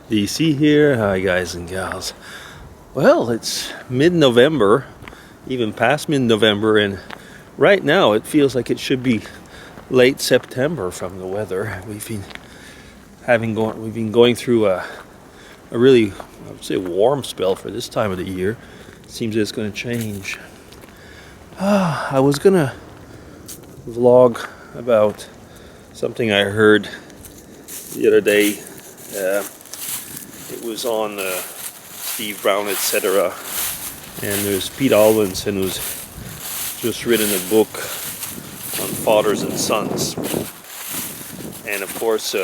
DC here. Hi guys and gals. Well, it's mid-November, even past mid-November, and right now it feels like it should be late September from the weather. We've been going through a really, I would say, warm spell for this time of the year. Seems it's going to change. I was gonna vlog about something I heard the other day. It was on Steve Brown, etc. And there's Pete Alvinson, who's just written a book on fathers and sons. And of course,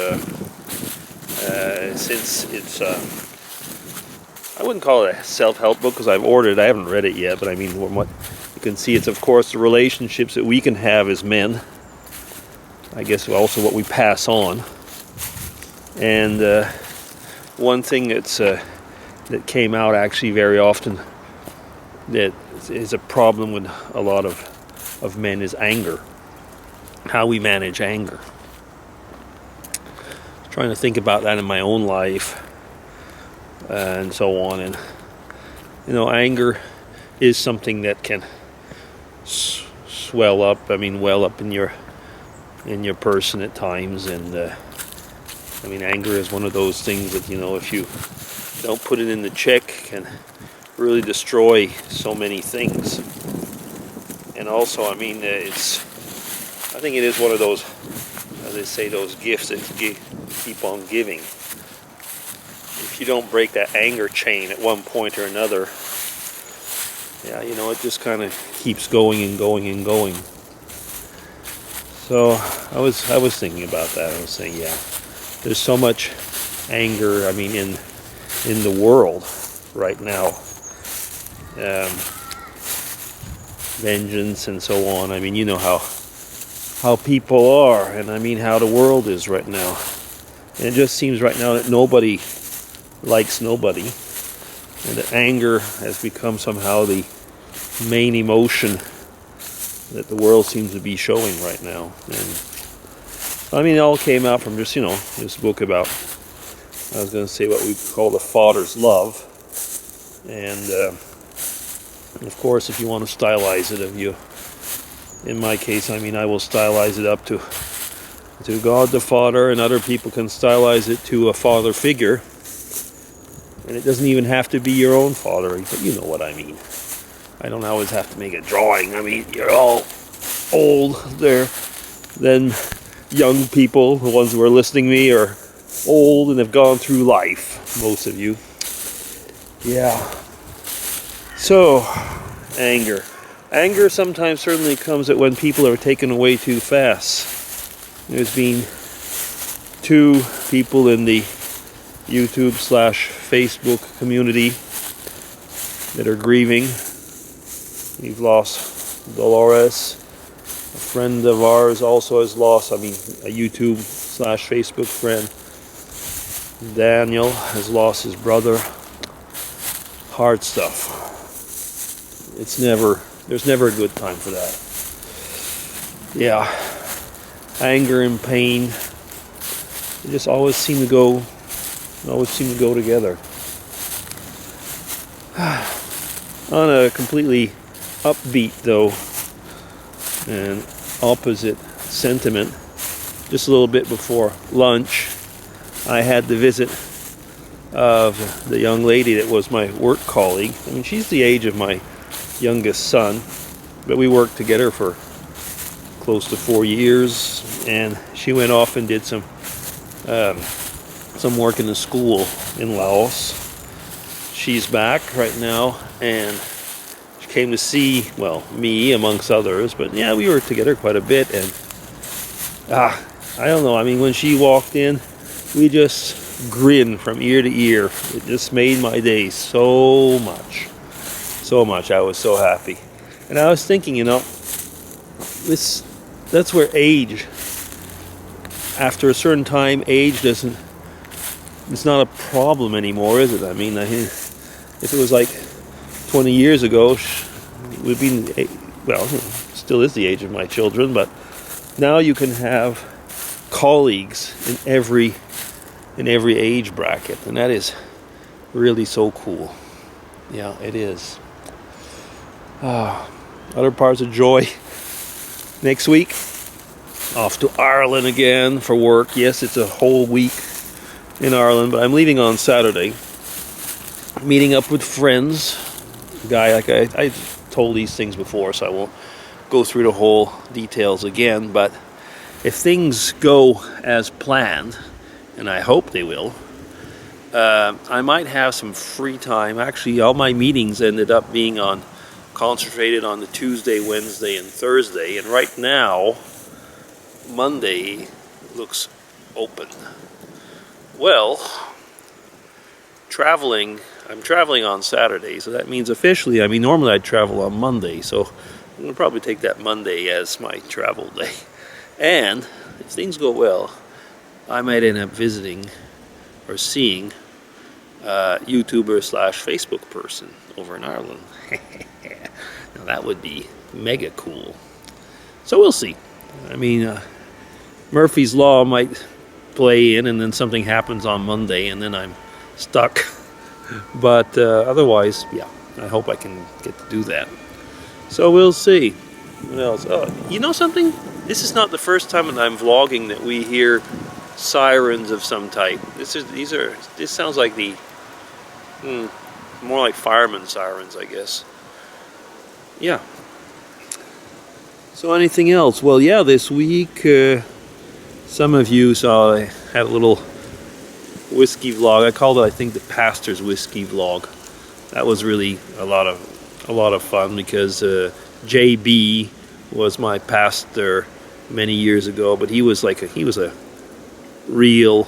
since it's, I wouldn't call it a self-help book because I've ordered it. I haven't read it yet, but I mean, from what you can see, it's of course the relationships that we can have as men. I guess also what we pass on. And one thing that came out actually very often that is a problem with a lot of men is anger. How we manage anger. Trying to think about that in my own life and so on. And you know, anger is something that can swell up. I mean, well up in your person at times. And I mean, anger is one of those things that, you know, if you don't put it in the check, can really destroy so many things. And also, I mean, I think it is one of those, as they say, those gifts that keep on giving. If you don't break that anger chain at one point or another, yeah, you know, it just kind of keeps going and going and going. So I was thinking about that. I was saying, yeah, there's so much anger, I mean, in the world right now. Vengeance and so on. I mean, you know how people are, and I mean how the world is right now. And it just seems right now that nobody likes nobody, and that anger has become somehow the main emotion that the world seems to be showing right now. And I mean, it all came out from just, you know, this book about, I was going to say, what we call the father's love. And of course, if you want to stylize it, in my case, I mean, I will stylize it up to God the Father, and other people can stylize it to a father figure. And it doesn't even have to be your own father, but you know what I mean. I don't always have to make a drawing. I mean, you're all old there. Then young people, the ones who are listening to me, are old and have gone through life, most of you. Yeah. So, anger. Anger sometimes certainly comes at when people are taken away too fast. There's been 2 people in the YouTube/Facebook community that are grieving. We've lost Dolores. A friend of ours also has lost, I mean, a YouTube/Facebook friend. Daniel has lost his brother. Hard stuff. There's never a good time for that. Yeah. Anger and pain, they just always seem to go together. On a completely upbeat, though, and opposite sentiment, just a little bit before lunch, I had the visit of the young lady that was my work colleague. I mean, she's the age of my youngest son, but we worked together for close to 4 years, and she went off and did some work in the school in Laos. She's back right now, and she came to see, well, me amongst others, but yeah, we were together quite a bit. And I don't know, I mean, when she walked in, we just grinned from ear to ear. It just made my day so much. I was so happy. And I was thinking, you know, that's where age, after a certain time, age it's not a problem anymore, is it? I mean, if it was like 20 years ago, it would be, well, still is the age of my children, but now you can have colleagues in in every age bracket, and that is really so cool. Yeah, it is. Other parts of joy. Next week, off to Ireland again for work. Yes, it's a whole week in Ireland, but I'm leaving on Saturday. Meeting up with friends. Guy, like I told these things before, so I won't go through the whole details again. But if things go as planned, and I hope they will, I might have some free time. Actually, all my meetings ended up being concentrated on the Tuesday, Wednesday, and Thursday. And right now, Monday looks open. Well, I'm traveling on Saturday, so that means officially, normally I'd travel on Monday, so I'm going to probably take that Monday as my travel day. And if things go well, I might end up visiting or seeing a YouTuber / Facebook person over in Ireland. Now that would be mega cool. So we'll see. Murphy's Law might play in, and then something happens on Monday, and then I'm stuck. But otherwise, yeah, I hope I can get to do that. So we'll see. What else? Oh, you know something? This is not the first time that I'm vlogging that we hear sirens of some type. This sounds like the more like fireman sirens, I guess. Yeah. So anything else? Well, yeah, this week some of you saw I had a little whiskey vlog. I called it, I think, the pastor's whiskey vlog. That was really a lot of fun because JB was my pastor many years ago, but he was a real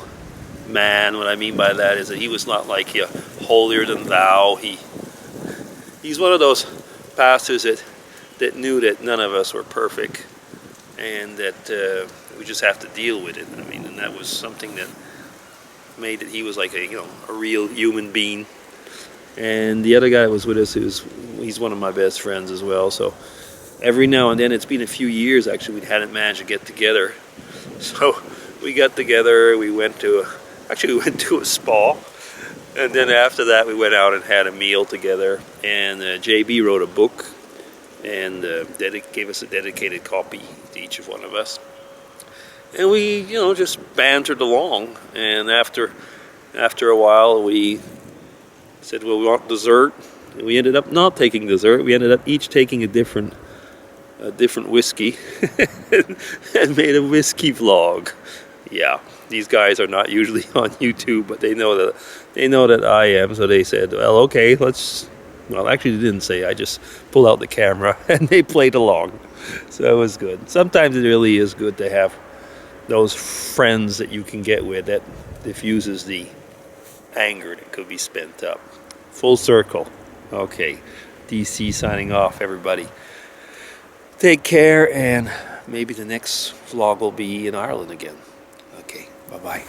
man. What I mean by that is that he was not like holier than thou. He's one of those pastors that knew that none of us were perfect, and that we just have to deal with it. And that was something that made that he was like a real human being. And the other guy that was with us, he's one of my best friends as well. So every now and then, it's been a few years actually, we hadn't managed to get together. So we got together. We went to a spa, and then after that we went out and had a meal together. And JB wrote a book and gave us a dedicated copy to each of one of us. And we, just bantered along. And after a while, we said, well, we want dessert. And we ended up not taking dessert. We ended up each taking a different whiskey and made a whiskey vlog. Yeah, these guys are not usually on YouTube, but they know that I am. So they said, well, okay, well, actually they didn't say. I just pulled out the camera and they played along. So it was good. Sometimes it really is good to have those friends that you can get with that diffuses the anger that could be spent up. Full circle. Okay, DC signing off, everybody. Take care, and maybe the next vlog will be in Ireland again. Okay, bye-bye.